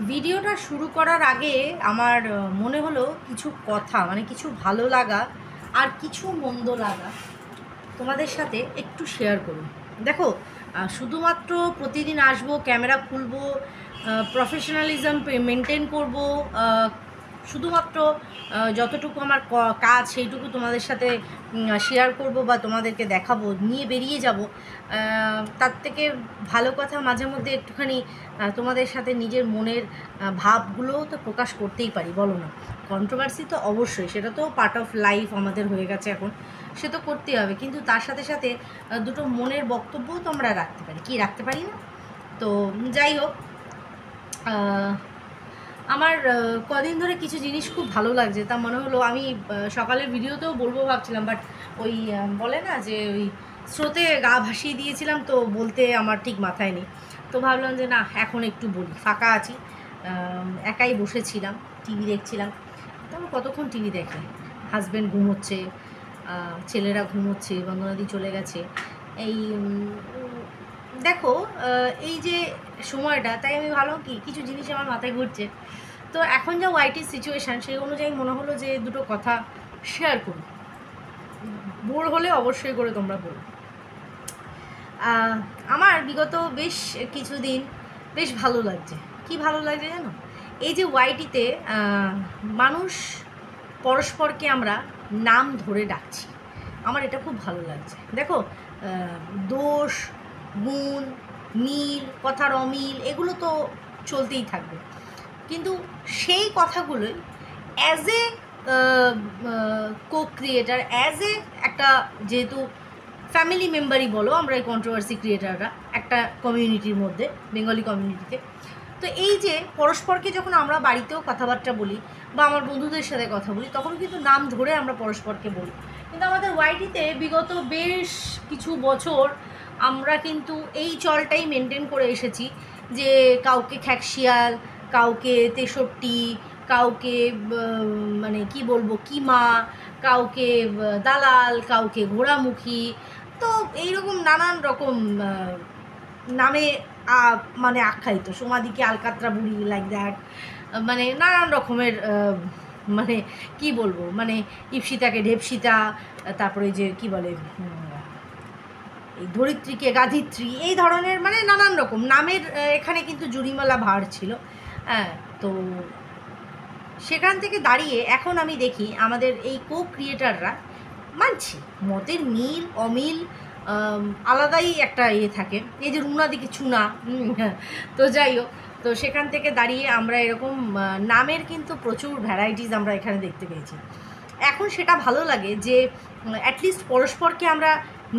ভিডিওটা শুরু করার আগে আমার মনে হলো কিছু কথা মানে কিছু ভালো লাগা আর কিছু মন্দ লাগা তোমাদের সাথে একটু শেয়ার করুন। দেখো, শুধুমাত্র প্রতিদিন আসবো, ক্যামেরা খুলবো, প্রফেশনালিজম মেনটেন করবো, শুধুমাত্র যতটুকু আমার কাজ সেইটুকু তোমাদের সাথে শেয়ার করব বা তোমাদেরকে দেখাবো, নিয়ে বেরিয়ে যাব। তার থেকে ভালো কথা মাঝে মধ্যে একটুখানি তোমাদের সাথে নিজের মনের ভাবগুলোও তো প্রকাশ করতেই পারি, বলো না? কন্ট্রোভার্সি তো অবশ্যই, সেটা তো পার্ট অফ লাইফ আমাদের হয়ে গেছে এখন, সে তো করতেই হবে, কিন্তু তার সাথে সাথে দুটো মনের বক্তব্যও তো আমরা রাখতে পারি, কি রাখতে পারি না? তো যাই হোক, আমার কদিন ধরে কিছু জিনিস খুব ভালো লাগছে, তা মনে হলো আমি সকালের ভিডিওতেও বলবো ভাবছিলাম, বাট ওই বলে না যে ওই স্রোতে গা ভাসিয়ে দিয়েছিলাম, তো বলতে আমার ঠিক মাথায় নেই। তো ভাবলাম যে না, এখন একটু বলি, ফাঁকা আছি, একাই বসেছিলাম, টিভি দেখছিলাম। তো আমার কতক্ষণ টিভি দেখে, হাজব্যান্ড ঘুমোচ্ছে, ছেলেরা ঘুমোচ্ছে, বন্দনাদি চলে গেছে। এই দেখো, এই যে সময়টা, তাই আমি ভাবলাম কি কিছু জিনিস আমার মাথায় ঘুরছে। তো এখন যা ওয়াইটির সিচুয়েশান, সেই অনুযায়ী মনে হলো যে দুটো কথা শেয়ার করি। বোর হলে অবশ্যই করে তোমরা বলো। আমার বিগত বেশ কিছুদিন বেশ ভালো লাগছে। কি ভালো লাগছে জানো? এই যে ওয়াইটিতে মানুষ পরস্পরকে আমরা নাম ধরে ডাকছি, আমার এটা খুব ভালো লাগছে। দেখো, দোষ, গুণ, মিল, কথার অমিল, এগুলো তো চলতেই থাকবে, কিন্তু সেই কথাগুলোই as a co creator, as a একটা, যেহেতু ফ্যামিলি মেম্বারই বলো আমরা এই কন্ট্রোভার্সি ক্রিয়েটাররা একটা কমিউনিটির মধ্যে, বেঙ্গলি কমিউনিটিতে, তো এই যে পরস্পরকে যখন আমরা বাড়িতেও কথাবার্তা বলি বা আমার বন্ধুদের সাথে কথা বলি, তখন কিন্তু নাম ধরে আমরা পরস্পরকে বলি। কিন্তু আমাদের ওয়াইটিতে বিগত বেশ কিছু বছর আমরা কিন্তু এই চলটাই মেনটেন করে এসেছি, যে কাউকে খ্যাকশিয়াল, কাউকে 63, কাউকে মানে কি বলবো কিমা, কাউকে দালাল, কাউকে ঘোড়ামুখী, তো এইরকম নানান রকম নামে মানে আখ্যায়িত, সমাধিকে আলকাত্রা বুড়ি, লাইক দ্যাট, মানে নানান রকমের মানে কি বলবো, মানে ইপসিতাকে ঢেপসিতা, তারপরে যে কি বলে এই ধরিত্রীকে গাধিত্রী, এই ধরনের মানে নানান রকম নামের এখানে কিন্তু জুরিমালা ভার ছিল। হ্যাঁ, তো সেখান থেকে দাঁড়িয়ে এখন আমি দেখি আমাদের এই কো ক্রিয়েটাররা, মানছি মতের মিল অমিল আলাদাই একটা ইয়ে থাকে, এই যে রুনা দিকে চুনা, তো যাই হোক, তো সেখান থেকে দাঁড়িয়ে আমরা এরকম নামের কিন্তু প্রচুর ভ্যারাইটিস আমরা এখানে দেখতে পেয়েছি। এখন সেটা ভালো লাগে যে অ্যাটলিস্ট পরস্পরকে আমরা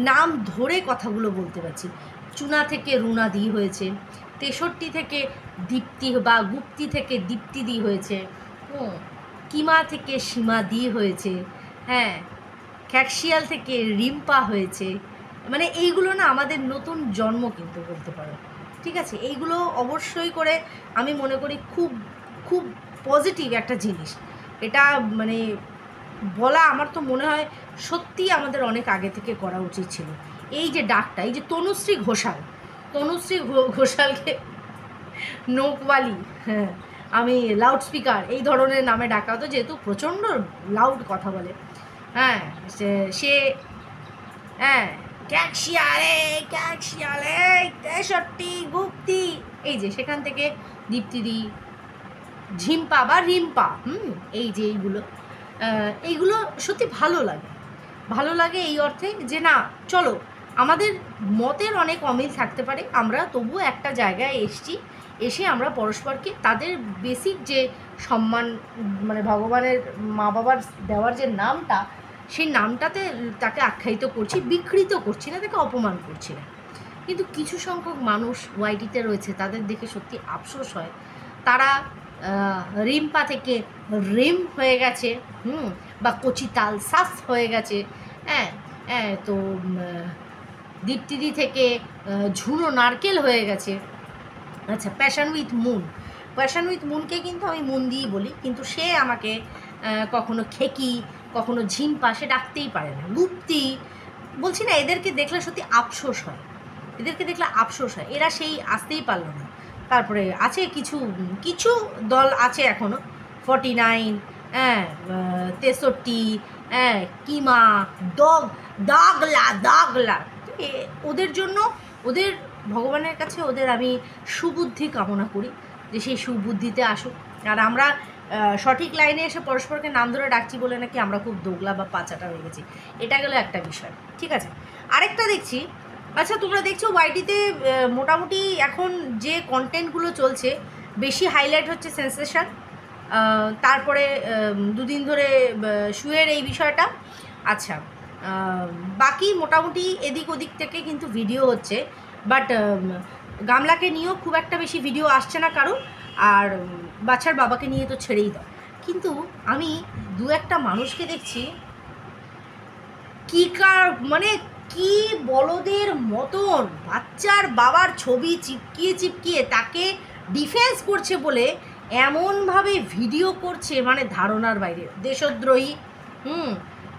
নাম ধরে কথাগুলো বলতে পারছি। চুনা থেকে রুনা দি হয়েছে, 63 থেকে দীপ্তি বা গুপ্তি থেকে দীপ্তি দি হয়েছে, কিমা থেকে সীমা দি হয়েছে, হ্যাঁ, খ্যাকশিয়াল থেকে রিম্পা হয়েছে। মানে এইগুলো না আমাদের নতুন জন্ম কিন্তু বলতে পারো, ঠিক আছে? এইগুলো অবশ্যই করে আমি মনে করি খুব খুব পজিটিভ একটা জিনিস। এটা মানে বলা আমার তো মনে হয় সত্যিই আমাদের অনেক আগে থেকে করা উচিত ছিল। এই যে ডাকটা, এই যে তনুশ্রী ঘোষাল, তনুশ্রী ঘোষালকে নোকওয়ালি, হ্যাঁ, আমি লাউড স্পিকার এই ধরনের নামে ডাকা হতো, যেহেতু প্রচণ্ড লাউড কথা বলে। হ্যাঁ, সে হ্যাঁ, ক্যাকশিয়ালে ক্যাকশিয়ালে 63 গুপ্তি, এই যে সেখান থেকে দীপ্তিদি, ঝিম্পা বা রিম্পা, এই যে এইগুলো সত্যি ভালো লাগে। ভালো লাগে এই অর্থে যে না, চলো, আমাদের মতের অনেক অমিল থাকতে পারে, আমরা তবুও একটা জায়গায় এসে আমরা পরস্পরকে তাদের বেসিক যে সম্মান, মানে ভগবানের মা বাবার দেওয়ার যে নামটা, সেই নামটাতে তাকে আখ্যায়িত করছি, বিকৃত করছি না, তাকে অপমান করছি না। কিন্তু কিছু সংখ্যক মানুষ ওয়াইটিতে রয়েছে, তাদের দেখে সত্যি আফসোস হয়। তারা রিম্পা থেকে রিম হয়ে গেছে, বা কচিতাল সাফ হয়ে গেছে, হ্যাঁ হ্যাঁ, তো দীপ্তিদি থেকে ঝুনো নারকেল হয়ে গেছে। আচ্ছা, প্যাশন উইথ মুনকে কিন্তু আমি মুন দিয়েই বলি, কিন্তু সে আমাকে কখনো খেকি, কখনো ঝিম্পা, সে ডাকতেই পারে না। গুপ্তি বলছি না, এদেরকে দেখলে সত্যি আফসোস হয়, এরা সেই আসতেই পারলো না। তারপরে আছে কিছু কিছু দল আছে এখনও 49, হ্যাঁ, 63, হ্যাঁ, কিমা, দাগলা দাগলা। ওদের জন্য, ওদের ভগবানের কাছে ওদের আমি সুবুদ্ধি কামনা করি যে সেই সুবুদ্ধিতে আসুক। আর আমরা সঠিক লাইনে এসে পরস্পরকে নাম ধরে ডাকছি বলে নাকি আমরা খুব দোগলা বা পাচাটা হয়ে গেছি, এটা গেলো একটা বিষয়। ঠিক আছে, আরেকটা দেখছি, আচ্ছা তোমরা দেখছো ওয়াইটিতে মোটামুটি এখন যে কন্টেন্টগুলো চলছে বেশি হাইলাইট হচ্ছে সেন্সেশন, তারপরে দুদিন ধরে শুয়ের এই বিষয়টা। আচ্ছা, বাকি মোটামুটি এদিক ওদিক থেকে কিন্তু ভিডিও হচ্ছে, বাট গামলাকে নিয়েও খুব একটা বেশি ভিডিও আসছে না কারো, আর বাচ্চার বাবাকে নিয়ে তো ছেড়েই দাও। কিন্তু আমি দু একটা মানুষকে দেখছি মানে কি বলদের মতন বাচ্চার বাবার ছবি চিপকিয়ে চিপকিয়ে তাকে ডিফেন্স করছে বলে এমনভাবে ভিডিও করছে, মানে ধারণার বাইরে। দেশদ্রোহী,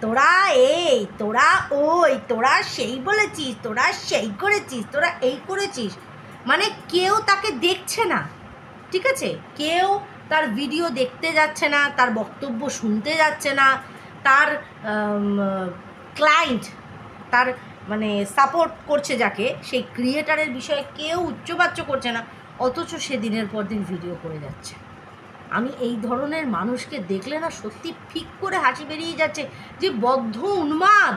তোরা এই, তোরা ওই, তোরা সেই বলেছিস, তোরা সেই করেছিস, তোরা এই করেছিস, মানে কেউ তাকে দেখছে না। ঠিক আছে, কেউ তার ভিডিও দেখতে যাচ্ছে না, তার বক্তব্য শুনতে যাচ্ছে না, তার ক্লায়েন্ট, তার মানে সাপোর্ট করছে যাকে, সেই ক্রিয়েটারের বিষয়ে কেউ উচ্চবাচ্য করছে না, অথচ সে দিনের পর দিন ভিডিও করে যাচ্ছে। আমি এই ধরনের মানুষকে দেখলে না সত্যি ফিক করে হাসি বেরিয়ে যাচ্ছে যে বদ্ধ উন্মাদ,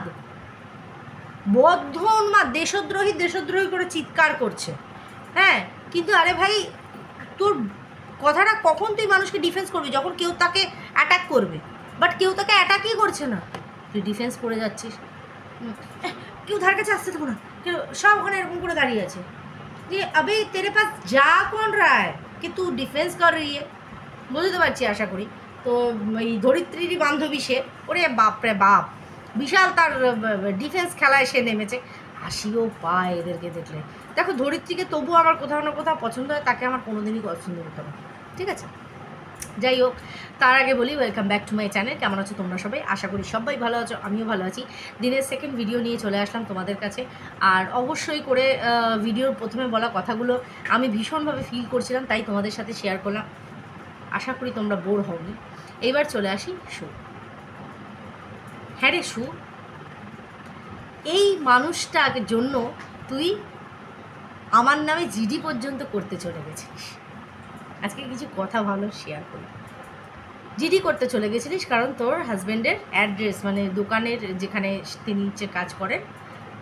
দেশদ্রোহী দেশদ্রোহী করে চিৎকার করছে। হ্যাঁ, কিন্তু আরে ভাই, তোর কথাটা কখন তুই মানুষকে ডিফেন্স করবি? যখন কেউ তাকে অ্যাটাক করবে, বাট কেউ তাকে অ্যাটাকই করছে না, তুই ডিফেন্স করে যাচ্ছিস। কেউ ধার কাছে আসতে দেবো না, কেউ সব ওখানে এরকম করে দাঁড়িয়ে আছে যে আবে তেরে পাস যা কোন রায় কি তুই ডিফেন্স কর রही है। বুঝতে পারছি আশা করি। তো এই ধরিত্রীরই বান্ধবী সে, ওরে বাপরে বাপ, বিশাল তার ডিফেন্স খেলায় সে নেমেছে। হাসিও পায় এদেরকে দেখলে। দেখো, ধরিত্রীকে তবুও আমার কোথাও না কোথাও পছন্দ হয়, তাকে আমার কোনোদিনই পছন্দ করতে হবে। ঠিক আছে, যাই হোক, তার আগে বলি welcome back to my channel. কেমন আছো তোমরা সবাই? আশা করি সবাই ভালো আছো, আমিও ভালো আছি। দিনের সেকেন্ড ভিডিও নিয়ে চলে আসলাম তোমাদের কাছে। আর অবশ্যই করে ভিডিওর প্রথমে বলা কথাগুলো আমি ভীষণভাবে ফিল করছিলাম, তাই তোমাদের সাথে শেয়ার করলাম। আশা করি তোমরা বোর হওনি। এইবার চলে আসি শু। হ্যাঁ রে শু, এই মানুষটার জন্য তুই আমার নামে জিডি পর্যন্ত করতে চলে গেছিস। আজকে কিছু কথা ভালো শেয়ার করি। জিডি করতে চলে গেছিলিস কারণ তোর হাজব্যান্ডের অ্যাড্রেস, মানে দোকানের যেখানে তিনি কাজ করেন,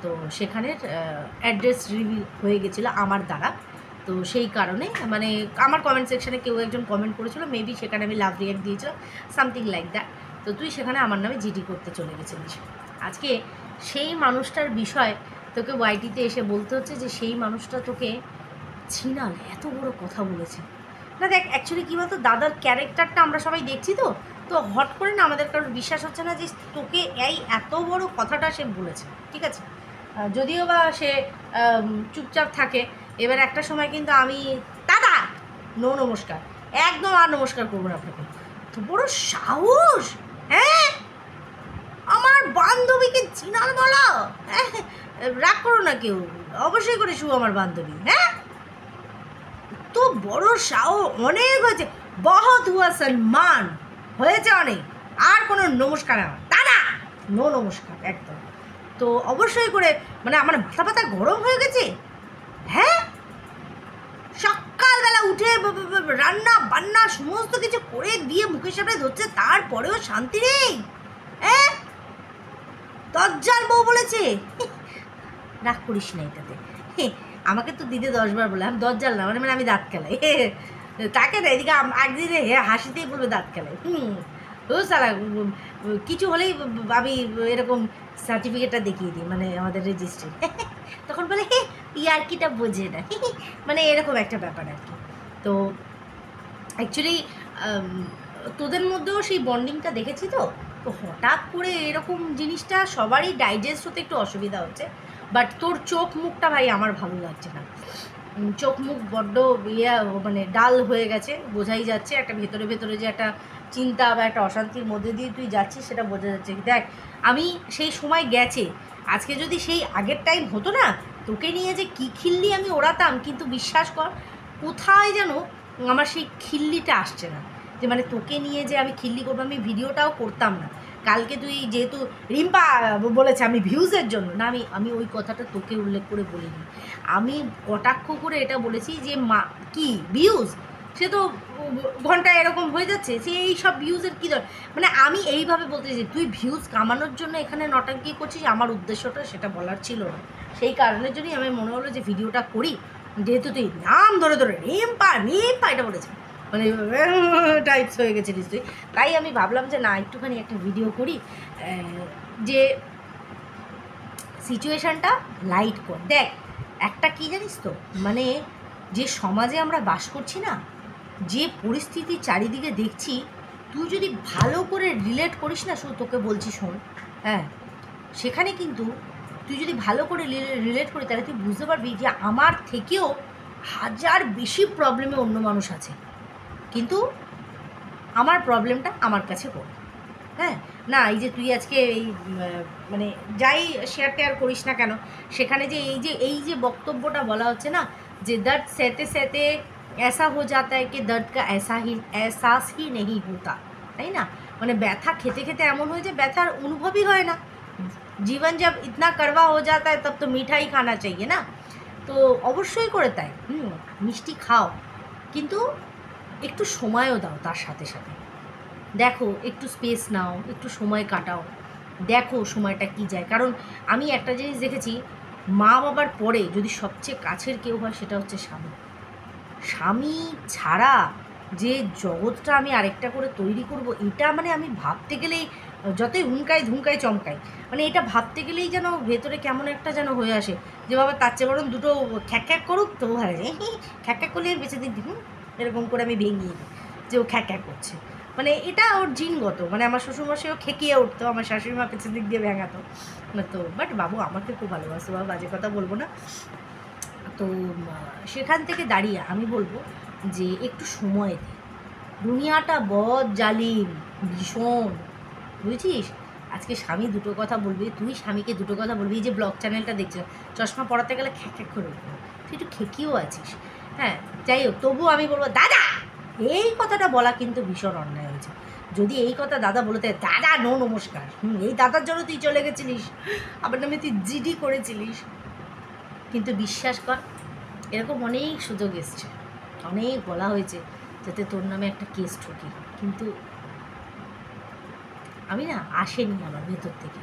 তো সেখানের অ্যাড্রেস রিভিল হয়ে গেছিলো আমার দ্বারা। তো সেই কারণে মানে আমার কমেন্ট সেকশানে কেউ একজন কমেন্ট করেছিল, মেবি সেখানে আমি লাভ রিয়াক্ট দিয়েছিলাম, সামথিং লাইক দ্যাট। তো তুই সেখানে আমার নামে জিডি করতে চলে গেছিলিস। আজকে সেই মানুষটার বিষয় তোকে ওয়াইটিতে এসে বলতে হচ্ছে যে সেই মানুষটা তোকে ছিনাল, এত বড় কথা বলেছে। না দেখ, অ্যাকচুয়ালি কী বলতো, দাদার ক্যারেক্টারটা আমরা সবাই দেখছি, তো তো হট করে না আমাদের কারোর বিশ্বাস হচ্ছে না যে তোকে এই এত বড় কথাটা সে বলেছে। ঠিক আছে, যদিও বা সে চুপচাপ থাকে। এবার একটা সময় কিন্তু আমি দাদা নমস্কার, একদম আর নমস্কার করবো না আপনাকে। তো বড় সাহস, হ্যাঁ, আমার বান্ধবীকে চিনাল বলো? রাগ করো না কেউ, অবশ্যই করে শু আমার বান্ধবী। হ্যাঁ, তো বড় সাহস, অনেক হয়েছে, বহুত হুয়া সম্মান হয়েছে অনেক, আর কোনো নমস্কার আমার দাদা নমস্কার একদম। তো অবশ্যই করে মানে আমার মাথা পাতা গরম হয়ে গেছে। হ্যাঁ, সকালবেলা উঠে রান্না বান্না সমস্ত কিছু করে দিয়ে মুখের সামনে ধরছে, তারপরেও শান্তি নেই। হ্যাঁ, দজ্জাল বউ বলেছে। রাগ করিস না এটাতে, আমাকে তো দিদি 10 বার বলে, আমি দজ্জাল না, মানে আমি দাঁত খেলাই তাকে না, এদিকে একদিনে হাসিতেই বলবে দাঁত খেলাই। ও সারা কিছু হলেই আমি এরকম সার্টিফিকেটটা দেখিয়ে দিই, মানে আমাদের রেজিস্ট্রি। তখন বলে ইয়ার্কিটা বোঝে না, মানে এরকম একটা ব্যাপার আর কি। তো অ্যাকচুয়ালি তোদের মধ্যেও সেই বন্ডিংটা দেখেছি। তো তো হঠাৎ করে এরকম জিনিসটা সবারই ডাইজেস্ট হতে একটু অসুবিধা হচ্ছে। বাট তোর চোখ মুখটা ভাই আমার ভালো লাগছে না, চোখ মুখ বড্ড মানে ডাল হয়ে গেছে, বোঝাই যাচ্ছে। একটা ভেতরে ভেতরে যে একটা চিন্তা বা একটা অশান্তির মধ্যে দিয়ে তুই যাচ্ছিস, সেটা বোঝা যাচ্ছে। দেখ, আমি সেই সময় গেছে, আজকে যদি সেই আগের টাইম হতো না, তোকে নিয়ে যে কী খিল্লি আমি ওড়াতাম, কিন্তু বিশ্বাস কর কোথায় যেন আমার সেই খিল্লিটা আসছে না, যে মানে তোকে নিয়ে যে আমি খিল্লি করবো। আমি ভিডিওটাও করতাম না কালকে, তুই যেহেতু রিম্পা বলেছে আমি ভিউজের জন্য না, আমি ওই কথাটা তোকে উল্লেখ করে বলিনি। আমি কটাক্ষ করে এটা বলেছি যে মা কি ভিউজ, সে তো ঘন্টায় এরকম হয়ে যাচ্ছে, সে এই সব ভিউজের কী দরকার। মানে আমি এইভাবে বলতে চাই, তুই ভিউজ কামানোর জন্য এখানে নটাঙ্কি করছিস, আমার উদ্দেশ্যটা সেটা বলার ছিল না। সেই কারণের জন্যই আমি মনে হলো যে ভিডিওটা করি, যেহেতু তুই নাম ধরে ধরে রিম্পা এটা বলেছে, মানে টাইপস হয়ে গেছে নিশ্চয়ই। তাই আমি ভাবলাম যে না, একটুখানি একটা ভিডিও করি, যে সিচুয়েশানটা লাইট কর। দেখ একটা কী জানিস তো, মানে যে সমাজে আমরা বাস করছি না, যে পরিস্থিতি চারিদিকে দেখছি, তুই যদি ভালো করে রিলেট করিস না, শুধু তোকে বলছি শোন, হ্যাঁ, সেখানে কিন্তু তুই যদি ভালো করে রিলেট করি, তাহলে তুই বুঝতে পারবি যে আমার থেকেও হাজার বেশি প্রবলেমে অন্য মানুষ আছে, কিন্তু আমার প্রবলেমটা আমার কাছে কর। হ্যাঁ, না এই যে তুই আজকে এই মানে যাই শেয়ার টেয়ার করিস না কেন, সেখানে যে এই যে বক্তব্যটা বলা হচ্ছে না, যে দর্দ सहते सहते ऐसा हो जाता है कि दर्द का एहसास ही नहीं होता, তাই না? মানে ব্যথা খেতে খেতে এমন হয়ে যায় ব্যথার অনুভবই হয় না। জীবন जब इतना कड़वा हो जाता है तब तो मीठा ही खाना चाहिए না। তো অবশ্যই করে তাই, মিষ্টি খাও, কিন্তু একটু সময়ও দাও তার সাথে সাথে। দেখো, একটু স্পেস নাও, একটু সময় কাটাও, দেখো সময়টা কী যায়। কারণ আমি একটা জিনিস দেখেছি, মা বাবার পরে যদি সবচেয়ে কাছের কেউ হয়, সেটা হচ্ছে স্বামী। স্বামী ছাড়া যে জগৎটা আমি আরেকটা করে তৈরি করব, এটা মানে আমি ভাবতে গেলেই যতই ধুমকাই চমকাই, মানে এটা ভাবতে গেলেই যেন ভেতরে কেমন একটা যেন হয়ে আসে, যে বাবা তার চেয়ে বরং দুটো খ্যাক করুক তো ভালো যায়, খ্যাক করলে বেঁচে দিন, এরকম করে আমি ভেঙিয়ে দিই যে ও খ্যাক করছে। মানে এটা ওর জিনগত, মানে আমার শ্বশুরমশাইও খেকিয়ে উঠতো, আমার শাশুড়ি মা পেছন দিক দিয়ে ভেঙাতো না তো। বাট বাবু আমাকে খুব ভালোবাসতো, বাবা বাজে কথা বলবো না। তো সেখান থেকে দাঁড়িয়ে আমি বলবো যে একটু সময় দে, দুনিয়াটা বদ জালিম ভীষণ, বুঝেছিস? আজকে স্বামী দুটো কথা বলবি, তুই স্বামীকে দুটো কথা বলবি। এই যে ব্লগ চ্যানেলটা দেখছিস, চশমা পড়াতে গেলে খ্যাক করে উঠবো, তুই একটু খেকিও আছিস। হ্যাঁ, যাই হোক, তবুও আমি বলবো দাদা, এই কথাটা বলা কিন্তু ভীষণ অন্যায় হয়েছে। যদি এই কথা দাদা বলতে, দাদা নো নমস্কার, এই দাদার জন্য তুই চলে গেছিলিস, আবার নামে তুই জিডি করেছিলিস। কিন্তু বিশ্বাস কর, এরকম অনেক সুযোগ এসছে, অনেক বলা হয়েছে যাতে তোর নামে একটা কেস ঠুকি, কিন্তু আমি না, আসেনি আমার ভেতর থেকে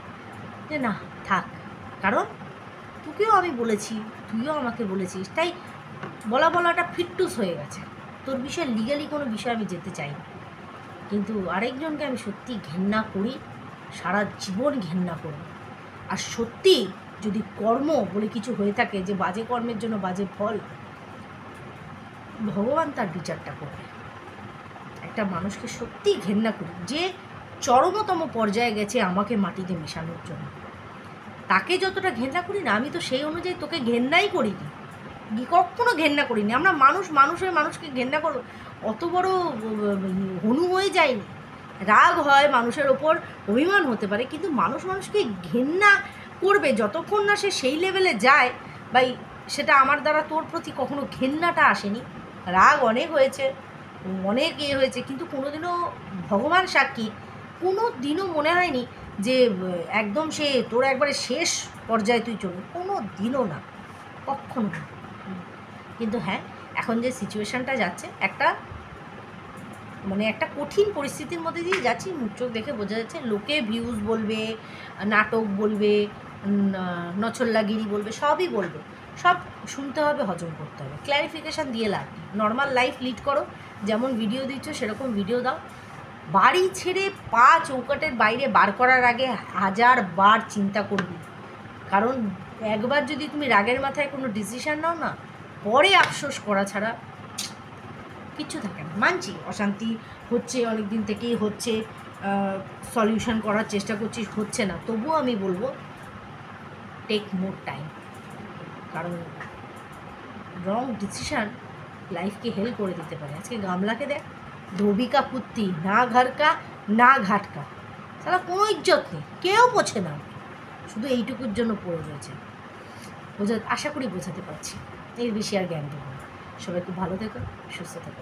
যে না থাক। কারণ তোকেও আমি বলেছি, তুইও আমাকে বলেছিস, তাই বলাটা ফিটটুস হয়ে গেছে। তোর বিষয়ে লিগালি কোনো বিষয় আমি যেতে চাই না, কিন্তু আরেকজনকে আমি সত্যি ঘেন্না করি, সারা জীবন ঘেন্না করি। আর সত্যি যদি কর্ম বলে কিছু হয়ে থাকে, যে বাজে কর্মের জন্য বাজে ফল, ভগবান তার বিচারটা করবে। একটা মানুষকে সত্যিই ঘেন্না করি, যে চরমতম পর্যায়ে গেছে আমাকে মাটিতে মেশানোর জন্য, তাকে যতটা ঘেন্না করি না, আমি তো সেই অনুযায়ী তোকে ঘেন্নাই করিনি, কখনো ঘেন্না করিনি। আমরা মানুষের মানুষকে ঘেন্না করো, অত বড় হনু হয়ে যায়নি। রাগ হয় মানুষের ওপর, অভিমান হতে পারে, কিন্তু মানুষকে ঘেন্না করবে যতক্ষণ না সে সেই লেভেলে যায়। ভাই, সেটা আমার দ্বারা তোর প্রতি কখনো ঘেন্নাটা আসেনি। রাগ অনেক হয়েছে, অনেক হয়েছে, কিন্তু কোনোদিনও ভগবান সাক্ষী, কোনো দিনও মনে হয়নি যে একদম সে তোর একবারে শেষ পর্যায়ে তুই চলবি, কোনো দিনও না, কখনো না। কিন্তু হ্যাঁ, এখন যে সিচুয়েশানটা যাচ্ছে, একটা কঠিন পরিস্থিতির মধ্যে দিয়ে যাচ্ছি, মুখ চোখ দেখে বোঝা যাচ্ছে। লোকে ভিউজ বলবে, নাটক বলবে, নছল্লাগিরি বলবে, সবই বলবে, সব শুনতে হবে, হজম করতে হবে, ক্ল্যারিফিকেশান দিয়ে লাভ নেই। নর্মাল লাইফ লিড করো, যেমন ভিডিও দিচ্ছ সেরকম ভিডিও দাও। বাড়ি ছেড়ে পা চৌকাটের বাইরে বার করার আগে 1000 বার চিন্তা করবি, কারণ একবার যদি তুমি রাগের মাথায় কোনো ডিসিশান নাও না, পরে আফসোস করা ছাড়া কিচ্ছু থাকে না। মানছি অশান্তি হচ্ছে, অনেক দিন থেকেই হচ্ছে, সলিউশন করার চেষ্টা করছিস, হচ্ছে না, তবুও আমি বলবো টেক মোর টাইম, কারণ রং ডিসিশান লাইফকে হেল্প করে দিতে পারে। আজকে গামলাকে দেখ, ধোবি কা কুত্তি, না ঘর কা না ঘাট কা, সারা কোনো ইজ্জত নেই, কেউ পোছে না, শুধু এইটুকুর জন্য পড়ে রয়েছে। আশা করি বোঝাতে পারছি, এর বেশি আর জ্ঞান দেবো না। সবাই খুব ভালো থেকো, সুস্থ থেকো।